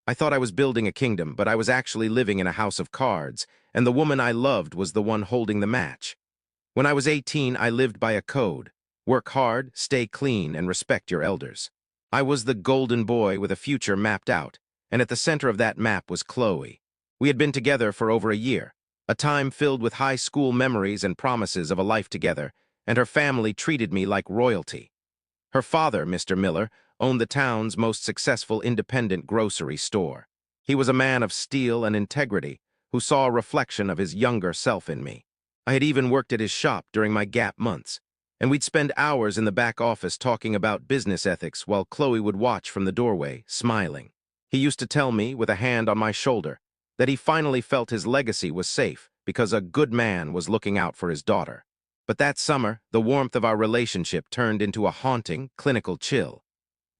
I thought I was building a kingdom, but I was actually living in a house of cards, and the woman I loved was the one holding the match. When I was 18, I lived by a code: work hard, stay clean, and respect your elders. I was the golden boy with a future mapped out, and at the center of that map was Chloe. We had been together for over a year, a time filled with high school memories and promises of a life together, and her family treated me like royalty. Her father, Mr. Miller, owned the town's most successful independent grocery store. He was a man of steel and integrity who saw a reflection of his younger self in me. I had even worked at his shop during my gap months, and we'd spend hours in the back office talking about business ethics while Chloe would watch from the doorway, smiling. He used to tell me, with a hand on my shoulder, that he finally felt his legacy was safe because a good man was looking out for his daughter. But that summer, the warmth of our relationship turned into a haunting, clinical chill.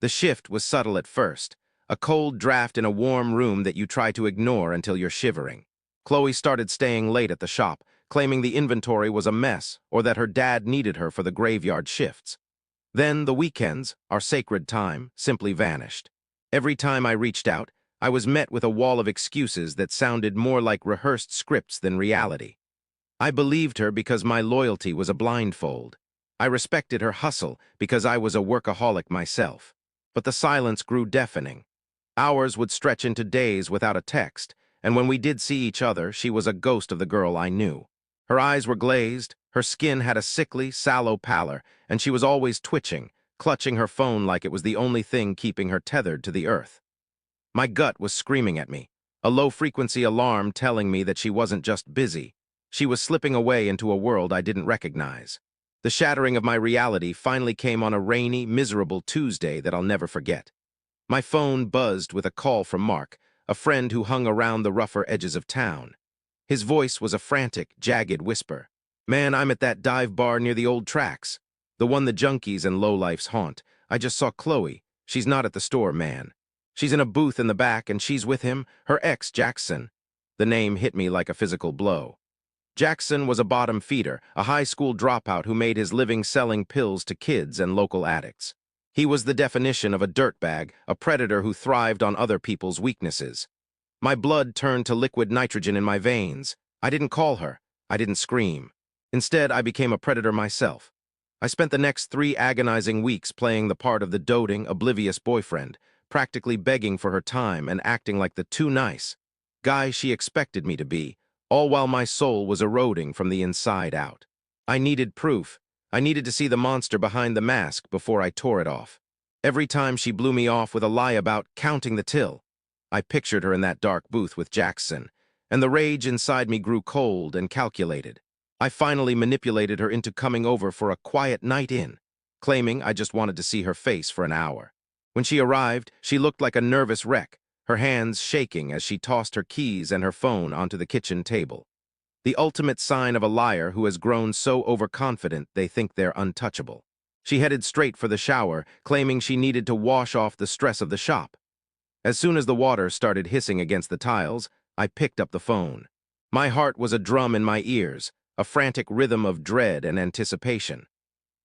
The shift was subtle at first, a cold draft in a warm room that you try to ignore until you're shivering. Chloe started staying late at the shop, claiming the inventory was a mess or that her dad needed her for the graveyard shifts. Then the weekends, our sacred time, simply vanished. Every time I reached out, I was met with a wall of excuses that sounded more like rehearsed scripts than reality. I believed her because my loyalty was a blindfold. I respected her hustle because I was a workaholic myself. But the silence grew deafening. Hours would stretch into days without a text, and when we did see each other, she was a ghost of the girl I knew. Her eyes were glazed, her skin had a sickly, sallow pallor, and she was always twitching, clutching her phone like it was the only thing keeping her tethered to the earth. My gut was screaming at me, a low-frequency alarm telling me that she wasn't just busy. She was slipping away into a world I didn't recognize. The shattering of my reality finally came on a rainy, miserable Tuesday that I'll never forget. My phone buzzed with a call from Mark, a friend who hung around the rougher edges of town. His voice was a frantic, jagged whisper. "Man, I'm at that dive bar near the old tracks. The one the junkies and lowlifes haunt. I just saw Chloe. She's not at the store, man. She's in a booth in the back, and she's with him, her ex, Jackson." The name hit me like a physical blow. Jackson was a bottom feeder, a high school dropout who made his living selling pills to kids and local addicts. He was the definition of a dirtbag, a predator who thrived on other people's weaknesses. My blood turned to liquid nitrogen in my veins. I didn't call her. I didn't scream. Instead, I became a predator myself. I spent the next 3 agonizing weeks playing the part of the doting, oblivious boyfriend, practically begging for her time and acting like the too nice guy she expected me to be, all while my soul was eroding from the inside out. I needed proof. I needed to see the monster behind the mask before I tore it off. Every time she blew me off with a lie about counting the till, I pictured her in that dark booth with Jackson, and the rage inside me grew cold and calculated. I finally manipulated her into coming over for a quiet night in, claiming I just wanted to see her face for an hour. When she arrived, she looked like a nervous wreck, her hands shaking as she tossed her keys and her phone onto the kitchen table. The ultimate sign of a liar who has grown so overconfident they think they're untouchable. She headed straight for the shower, claiming she needed to wash off the stress of the shop. As soon as the water started hissing against the tiles, I picked up the phone. My heart was a drum in my ears, a frantic rhythm of dread and anticipation.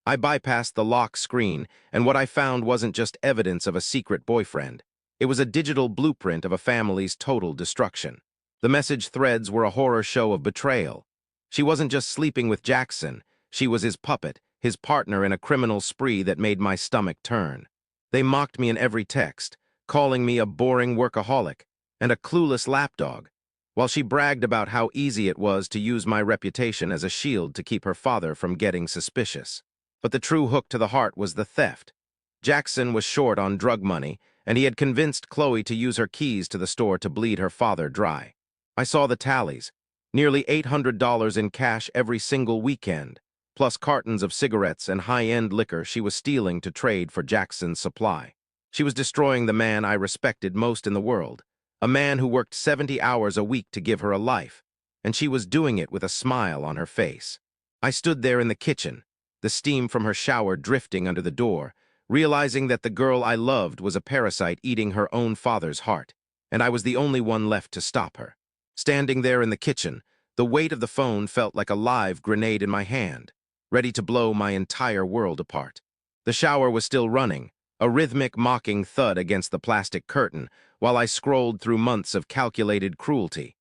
I bypassed the lock screen, and what I found wasn't just evidence of a secret boyfriend. It was a digital blueprint of a family's total destruction. The message threads were a horror show of betrayal. She wasn't just sleeping with Jackson, she was his puppet, his partner in a criminal spree that made my stomach turn. They mocked me in every text, calling me a boring workaholic and a clueless lapdog, while she bragged about how easy it was to use my reputation as a shield to keep her father from getting suspicious. But the true hook to the heart was the theft. Jackson was short on drug money, and he had convinced Chloe to use her keys to the store to bleed her father dry. I saw the tallies. Nearly $800 in cash every single weekend, plus cartons of cigarettes and high-end liquor she was stealing to trade for Jackson's supply. She was destroying the man I respected most in the world, a man who worked 70 hours a week to give her a life, and she was doing it with a smile on her face. I stood there in the kitchen, the steam from her shower drifting under the door, realizing that the girl I loved was a parasite eating her own father's heart, and I was the only one left to stop her. Standing there in the kitchen, the weight of the phone felt like a live grenade in my hand, ready to blow my entire world apart. The shower was still running, a rhythmic, mocking thud against the plastic curtain, while I scrolled through months of calculated cruelty.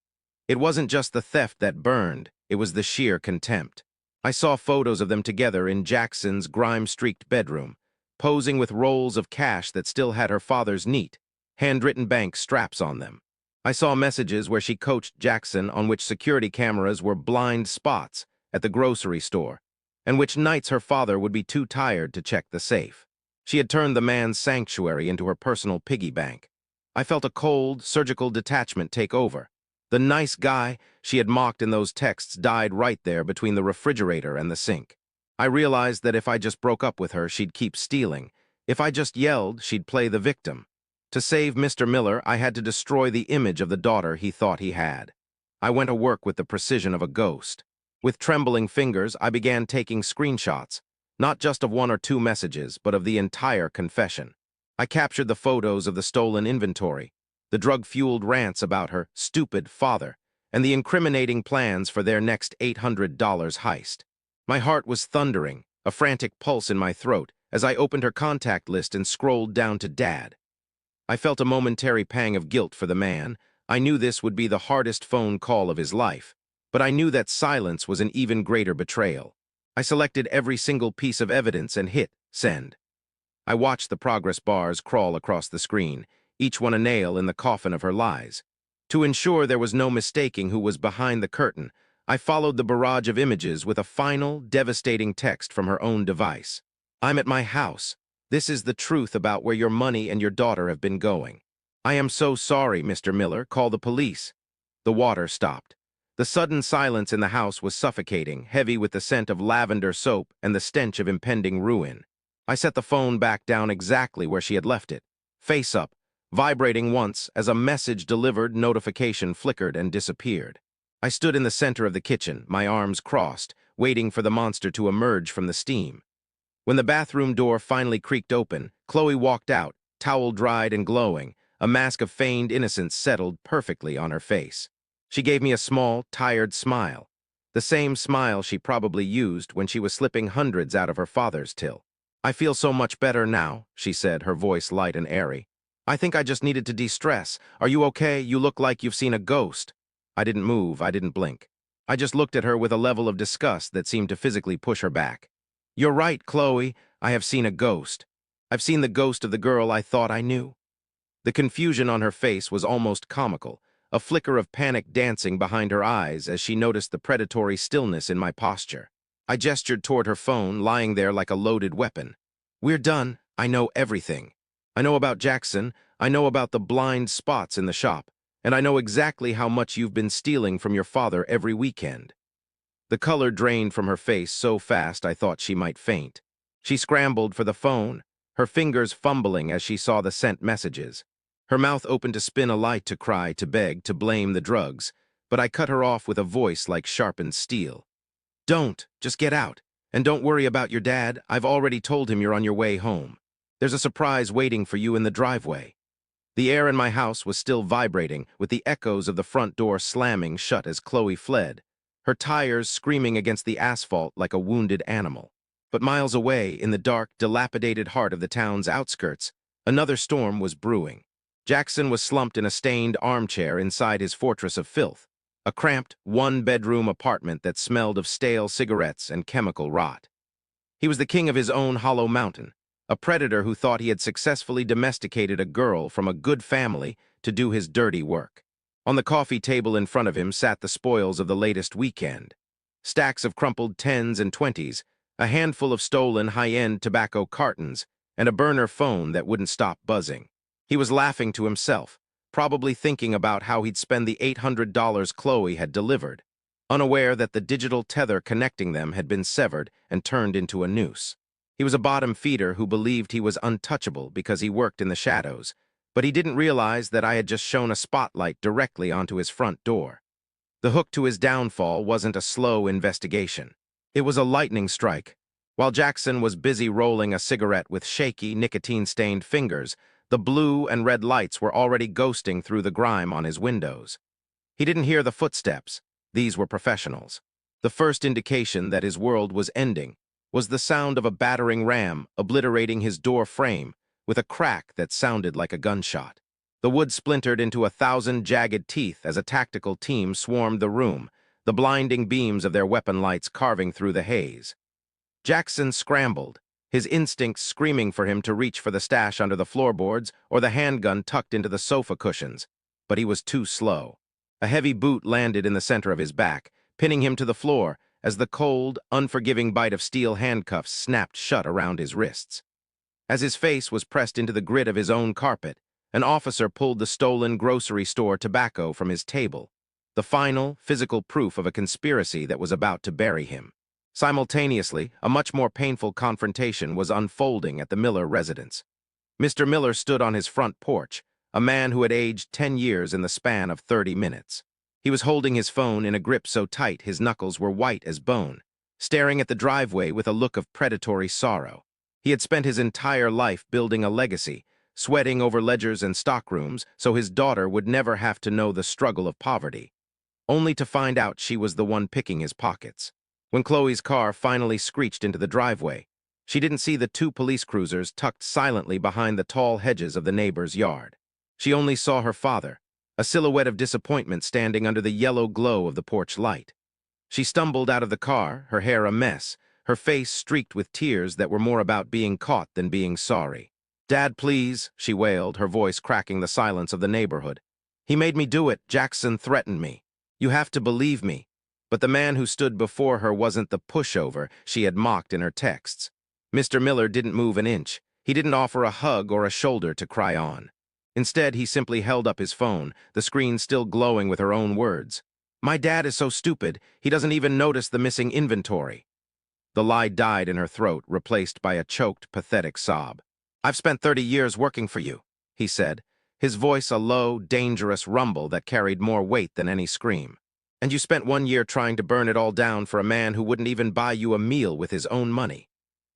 It wasn't just the theft that burned, it was the sheer contempt. I saw photos of them together in Jackson's grime-streaked bedroom, posing with rolls of cash that still had her father's neat, handwritten bank straps on them. I saw messages where she coached Jackson on which security cameras were blind spots at the grocery store, and which nights her father would be too tired to check the safe. She had turned the man's sanctuary into her personal piggy bank. I felt a cold, surgical detachment take over. The nice guy she had mocked in those texts died right there between the refrigerator and the sink. I realized that if I just broke up with her, she'd keep stealing. If I just yelled, she'd play the victim. To save Mr. Miller, I had to destroy the image of the daughter he thought he had. I went to work with the precision of a ghost. With trembling fingers, I began taking screenshots, not just of one or two messages, but of the entire confession. I captured the photos of the stolen inventory, the drug-fueled rants about her stupid father, and the incriminating plans for their next $800 heist. My heart was thundering, a frantic pulse in my throat, as I opened her contact list and scrolled down to Dad. I felt a momentary pang of guilt for the man. I knew this would be the hardest phone call of his life, but I knew that silence was an even greater betrayal. I selected every single piece of evidence and hit send. I watched the progress bars crawl across the screen, each one a nail in the coffin of her lies. To ensure there was no mistaking who was behind the curtain, I followed the barrage of images with a final, devastating text from her own device. "I'm at my house. This is the truth about where your money and your daughter have been going. I am so sorry, Mr. Miller. Call the police." The water stopped. The sudden silence in the house was suffocating, heavy with the scent of lavender soap and the stench of impending ruin. I set the phone back down exactly where she had left it, face up, vibrating once as a message delivered notification flickered and disappeared. I stood in the center of the kitchen, my arms crossed, waiting for the monster to emerge from the steam. When the bathroom door finally creaked open, Chloe walked out, towel dried and glowing, a mask of feigned innocence settled perfectly on her face. She gave me a small, tired smile, the same smile she probably used when she was slipping hundreds out of her father's till. "I feel so much better now," she said, her voice light and airy. "I think I just needed to de-stress. Are you okay? You look like you've seen a ghost." I didn't move, I didn't blink. I just looked at her with a level of disgust that seemed to physically push her back. "You're right, Chloe. I have seen a ghost. I've seen the ghost of the girl I thought I knew." The confusion on her face was almost comical, a flicker of panic dancing behind her eyes as she noticed the predatory stillness in my posture. I gestured toward her phone, lying there like a loaded weapon. "We're done. I know everything. I know about Jackson, I know about the blind spots in the shop, and I know exactly how much you've been stealing from your father every weekend." The color drained from her face so fast I thought she might faint. She scrambled for the phone, her fingers fumbling as she saw the sent messages. Her mouth opened to spin a light, to cry, to beg, to blame the drugs, but I cut her off with a voice like sharpened steel. "Don't. Just get out. And don't worry about your dad. I've already told him you're on your way home. There's a surprise waiting for you in the driveway." The air in my house was still vibrating, with the echoes of the front door slamming shut as Chloe fled, her tires screaming against the asphalt like a wounded animal. But miles away, in the dark, dilapidated heart of the town's outskirts, another storm was brewing. Jackson was slumped in a stained armchair inside his fortress of filth, a cramped, one-bedroom apartment that smelled of stale cigarettes and chemical rot. He was the king of his own hollow mountain, a predator who thought he had successfully domesticated a girl from a good family to do his dirty work. On the coffee table in front of him sat the spoils of the latest weekend. Stacks of crumpled 10s and 20s, a handful of stolen high-end tobacco cartons, and a burner phone that wouldn't stop buzzing. He was laughing to himself, probably thinking about how he'd spend the $800 Chloe had delivered, unaware that the digital tether connecting them had been severed and turned into a noose. He was a bottom feeder who believed he was untouchable because he worked in the shadows, but he didn't realize that I had just shone a spotlight directly onto his front door. The hook to his downfall wasn't a slow investigation. It was a lightning strike. While Jackson was busy rolling a cigarette with shaky, nicotine-stained fingers, the blue and red lights were already ghosting through the grime on his windows. He didn't hear the footsteps. These were professionals. The first indication that his world was ending was the sound of a battering ram obliterating his door frame with a crack that sounded like a gunshot. The wood splintered into 1,000 jagged teeth as a tactical team swarmed the room, the blinding beams of their weapon lights carving through the haze. Jackson scrambled, his instincts screaming for him to reach for the stash under the floorboards or the handgun tucked into the sofa cushions, but he was too slow. A heavy boot landed in the center of his back, pinning him to the floor as the cold, unforgiving bite of steel handcuffs snapped shut around his wrists. As his face was pressed into the grit of his own carpet, an officer pulled the stolen grocery store tobacco from his table, the final, physical proof of a conspiracy that was about to bury him. Simultaneously, a much more painful confrontation was unfolding at the Miller residence. Mr. Miller stood on his front porch, a man who had aged 10 years in the span of 30 minutes. He was holding his phone in a grip so tight his knuckles were white as bone, staring at the driveway with a look of predatory sorrow. He had spent his entire life building a legacy, sweating over ledgers and stockrooms so his daughter would never have to know the struggle of poverty, only to find out she was the one picking his pockets. When Chloe's car finally screeched into the driveway, she didn't see the 2 police cruisers tucked silently behind the tall hedges of the neighbor's yard. She only saw her father, a silhouette of disappointment standing under the yellow glow of the porch light. She stumbled out of the car, her hair a mess, her face streaked with tears that were more about being caught than being sorry. "Dad, please," she wailed, her voice cracking the silence of the neighborhood. "He made me do it. Jackson threatened me. You have to believe me." But the man who stood before her wasn't the pushover she had mocked in her texts. Mr. Miller didn't move an inch. He didn't offer a hug or a shoulder to cry on. Instead, he simply held up his phone, the screen still glowing with her own words. "My dad is so stupid, he doesn't even notice the missing inventory." The lie died in her throat, replaced by a choked, pathetic sob. "I've spent 30 years working for you," he said, his voice a low, dangerous rumble that carried more weight than any scream. "And you spent 1 year trying to burn it all down for a man who wouldn't even buy you a meal with his own money."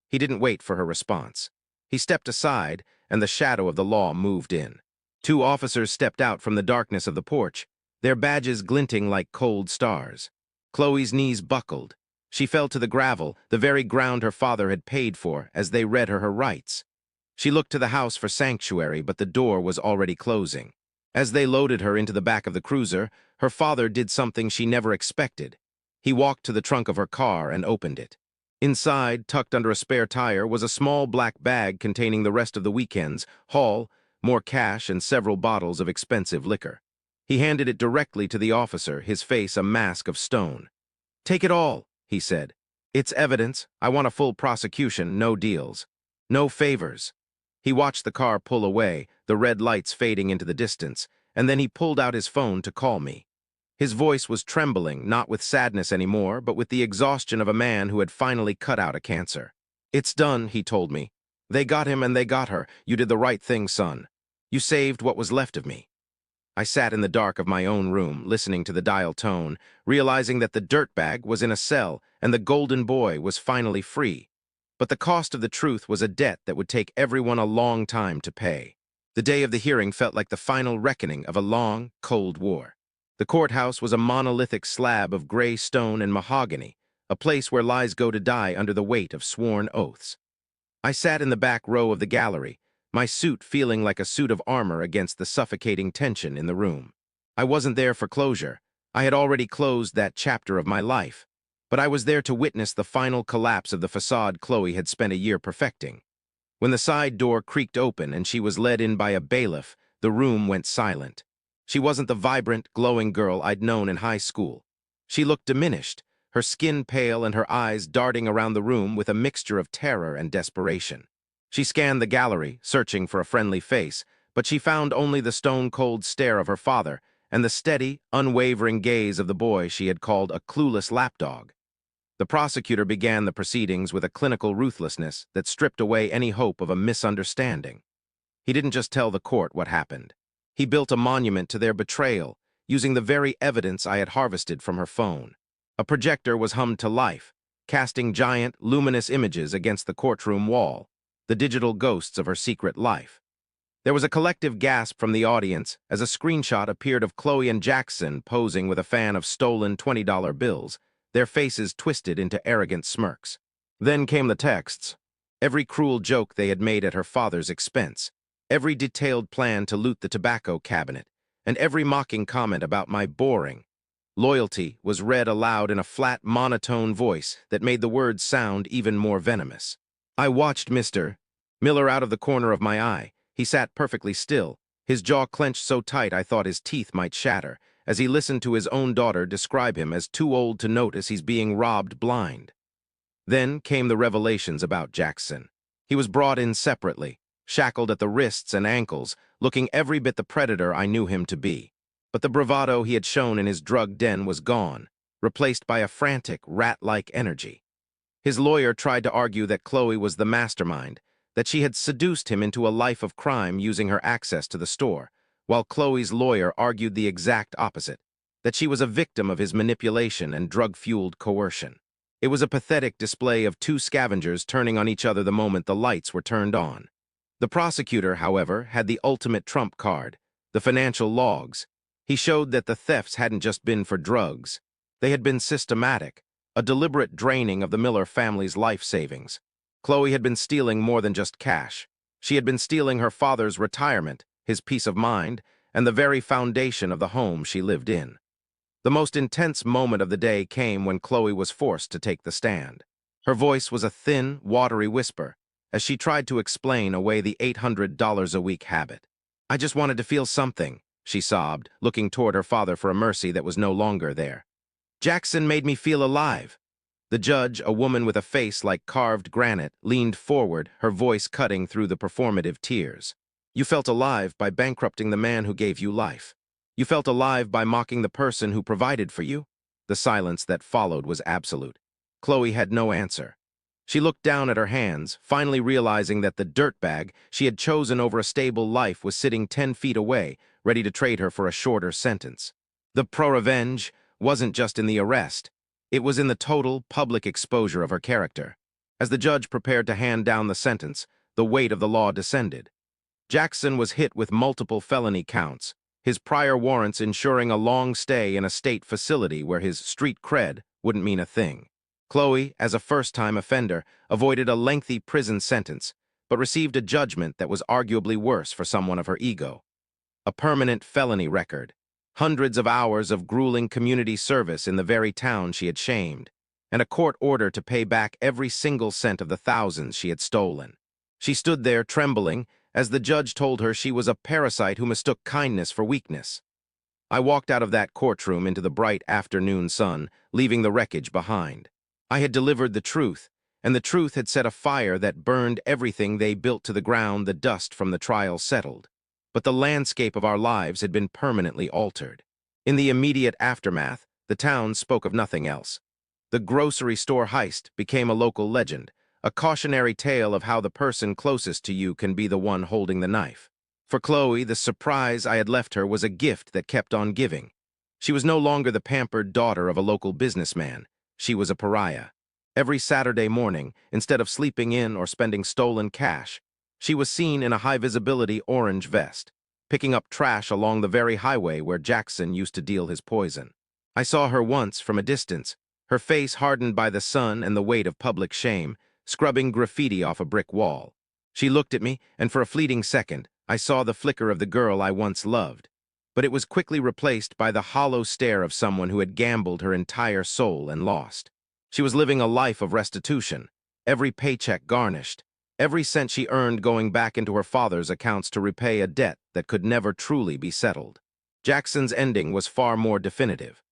He didn't wait for her response. He stepped aside, and the shadow of the law moved in. 2 officers stepped out from the darkness of the porch, their badges glinting like cold stars. Chloe's knees buckled. She fell to the gravel, the very ground her father had paid for, as they read her rights. She looked to the house for sanctuary, but the door was already closing. As they loaded her into the back of the cruiser, her father did something she never expected. He walked to the trunk of her car and opened it. Inside, tucked under a spare tire, was a small black bag containing the rest of the weekend's haul, more cash, and several bottles of expensive liquor. He handed it directly to the officer, his face a mask of stone. "Take it all," he said. "It's evidence. I want a full prosecution, no deals. No favors." He watched the car pull away, the red lights fading into the distance, and then he pulled out his phone to call me. His voice was trembling, not with sadness anymore, but with the exhaustion of a man who had finally cut out a cancer. "It's done," he told me. "They got him and they got her. You did the right thing, son. You saved what was left of me." I sat in the dark of my own room, listening to the dial tone, realizing that the dirtbag was in a cell and the golden boy was finally free. But the cost of the truth was a debt that would take everyone a long time to pay. The day of the hearing felt like the final reckoning of a long, cold war. The courthouse was a monolithic slab of gray stone and mahogany, a place where lies go to die under the weight of sworn oaths. I sat in the back row of the gallery, my suit feeling like a suit of armor against the suffocating tension in the room. I wasn't there for closure. I had already closed that chapter of my life. But I was there to witness the final collapse of the facade Chloe had spent a year perfecting. When the side door creaked open and she was led in by a bailiff, the room went silent. She wasn't the vibrant, glowing girl I'd known in high school. She looked diminished, her skin pale and her eyes darting around the room with a mixture of terror and desperation. She scanned the gallery, searching for a friendly face, but she found only the stone-cold stare of her father and the steady, unwavering gaze of the boy she had called a clueless lapdog. The prosecutor began the proceedings with a clinical ruthlessness that stripped away any hope of a misunderstanding. He didn't just tell the court what happened. He built a monument to their betrayal, using the very evidence I had harvested from her phone. A projector was hummed to life, casting giant, luminous images against the courtroom wall, the digital ghosts of her secret life. There was a collective gasp from the audience as a screenshot appeared of Chloe and Jackson posing with a fan of stolen $20 bills, their faces twisted into arrogant smirks. Then came the texts. Every cruel joke they had made at her father's expense, every detailed plan to loot the tobacco cabinet, and every mocking comment about my boring loyalty was read aloud in a flat, monotone voice that made the words sound even more venomous. I watched Mr. Miller out of the corner of my eye. He sat perfectly still, his jaw clenched so tight I thought his teeth might shatter, as he listened to his own daughter describe him as too old to notice he's being robbed blind. Then came the revelations about Jackson. He was brought in separately, shackled at the wrists and ankles, looking every bit the predator I knew him to be. But the bravado he had shown in his drug den was gone, replaced by a frantic, rat-like energy. His lawyer tried to argue that Chloe was the mastermind, that she had seduced him into a life of crime using her access to the store, while Chloe's lawyer argued the exact opposite, that she was a victim of his manipulation and drug-fueled coercion. It was a pathetic display of two scavengers turning on each other the moment the lights were turned on. The prosecutor, however, had the ultimate trump card, the financial logs. He showed that the thefts hadn't just been for drugs. They had been systematic, a deliberate draining of the Miller family's life savings. Chloe had been stealing more than just cash. She had been stealing her father's retirement, his peace of mind, and the very foundation of the home she lived in. The most intense moment of the day came when Chloe was forced to take the stand. Her voice was a thin, watery whisper, as she tried to explain away the $800 a week habit. "I just wanted to feel something," she sobbed, looking toward her father for a mercy that was no longer there. "Jackson made me feel alive." The judge, a woman with a face like carved granite, leaned forward, her voice cutting through the performative tears. "You felt alive by bankrupting the man who gave you life. You felt alive by mocking the person who provided for you." The silence that followed was absolute. Chloe had no answer. She looked down at her hands, finally realizing that the dirtbag she had chosen over a stable life was sitting 10 feet away, ready to trade her for a shorter sentence. The ProRevenge wasn't just in the arrest. It was in the total, public exposure of her character. As the judge prepared to hand down the sentence, the weight of the law descended. Jackson was hit with multiple felony counts, his prior warrants ensuring a long stay in a state facility where his street cred wouldn't mean a thing. Chloe, as a first-time offender, avoided a lengthy prison sentence, but received a judgment that was arguably worse for someone of her ego. A permanent felony record, hundreds of hours of grueling community service in the very town she had shamed, and a court order to pay back every single cent of the thousands she had stolen. She stood there trembling as the judge told her she was a parasite who mistook kindness for weakness. I walked out of that courtroom into the bright afternoon sun, leaving the wreckage behind. I had delivered the truth, and the truth had set a fire that burned everything they built to the ground. The dust from the trial settled, but the landscape of our lives had been permanently altered. In the immediate aftermath, the town spoke of nothing else. The grocery store heist became a local legend, a cautionary tale of how the person closest to you can be the one holding the knife. For Chloe, the surprise I had left her was a gift that kept on giving. She was no longer the pampered daughter of a local businessman. She was a pariah. Every Saturday morning, instead of sleeping in or spending stolen cash, she was seen in a high-visibility orange vest, picking up trash along the very highway where Jackson used to deal his poison. I saw her once from a distance, her face hardened by the sun and the weight of public shame, scrubbing graffiti off a brick wall. She looked at me, and for a fleeting second, I saw the flicker of the girl I once loved. But it was quickly replaced by the hollow stare of someone who had gambled her entire soul and lost. She was living a life of restitution, every paycheck garnished, every cent she earned going back into her father's accounts to repay a debt that could never truly be settled. Jackson's ending was far more definitive.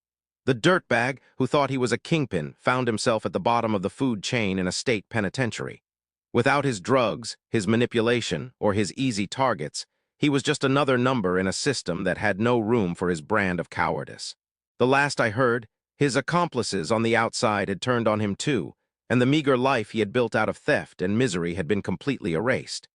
The dirtbag, who thought he was a kingpin, found himself at the bottom of the food chain in a state penitentiary. Without his drugs, his manipulation, or his easy targets, he was just another number in a system that had no room for his brand of cowardice. The last I heard, his accomplices on the outside had turned on him too, and the meager life he had built out of theft and misery had been completely erased.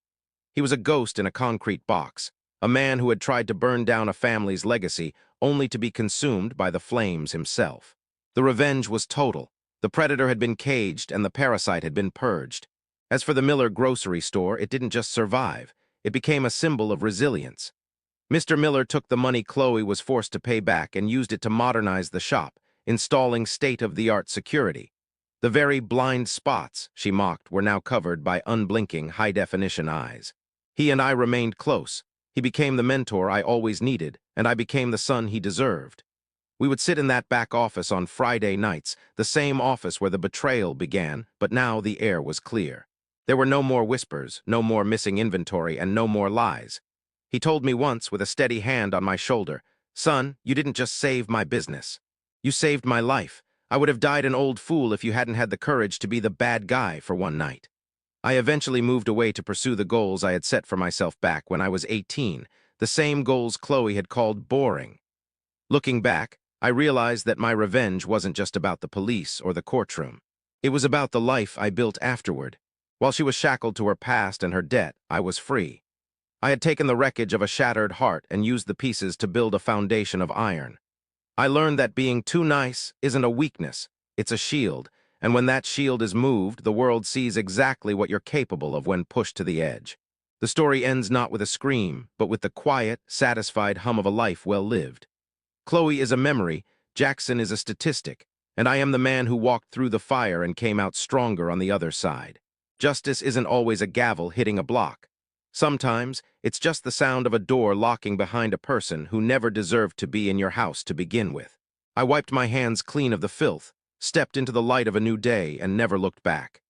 He was a ghost in a concrete box, a man who had tried to burn down a family's legacy only to be consumed by the flames himself. The revenge was total. The predator had been caged and the parasite had been purged. As for the Miller grocery store, it didn't just survive. It became a symbol of resilience. Mr. Miller took the money Chloe was forced to pay back and used it to modernize the shop, installing state-of-the-art security. The very blind spots she mocked were now covered by unblinking, high-definition eyes. He and I remained close. He became the mentor I always needed, and I became the son he deserved. We would sit in that back office on Friday nights, the same office where the betrayal began, but now the air was clear. There were no more whispers, no more missing inventory, and no more lies. He told me once with a steady hand on my shoulder, "Son, you didn't just save my business. You saved my life. I would have died an old fool if you hadn't had the courage to be the bad guy for one night." I eventually moved away to pursue the goals I had set for myself back when I was 18, the same goals Chloe had called boring. Looking back, I realized that my revenge wasn't just about the police or the courtroom. It was about the life I built afterward. While she was shackled to her past and her debt, I was free. I had taken the wreckage of a shattered heart and used the pieces to build a foundation of iron. I learned that being too nice isn't a weakness, it's a shield, and when that shield is moved, the world sees exactly what you're capable of when pushed to the edge. The story ends not with a scream, but with the quiet, satisfied hum of a life well lived. Chloe is a memory, Jackson is a statistic, and I am the man who walked through the fire and came out stronger on the other side. Justice isn't always a gavel hitting a block. Sometimes, it's just the sound of a door locking behind a person who never deserved to be in your house to begin with. I wiped my hands clean of the filth, stepped into the light of a new day, and never looked back.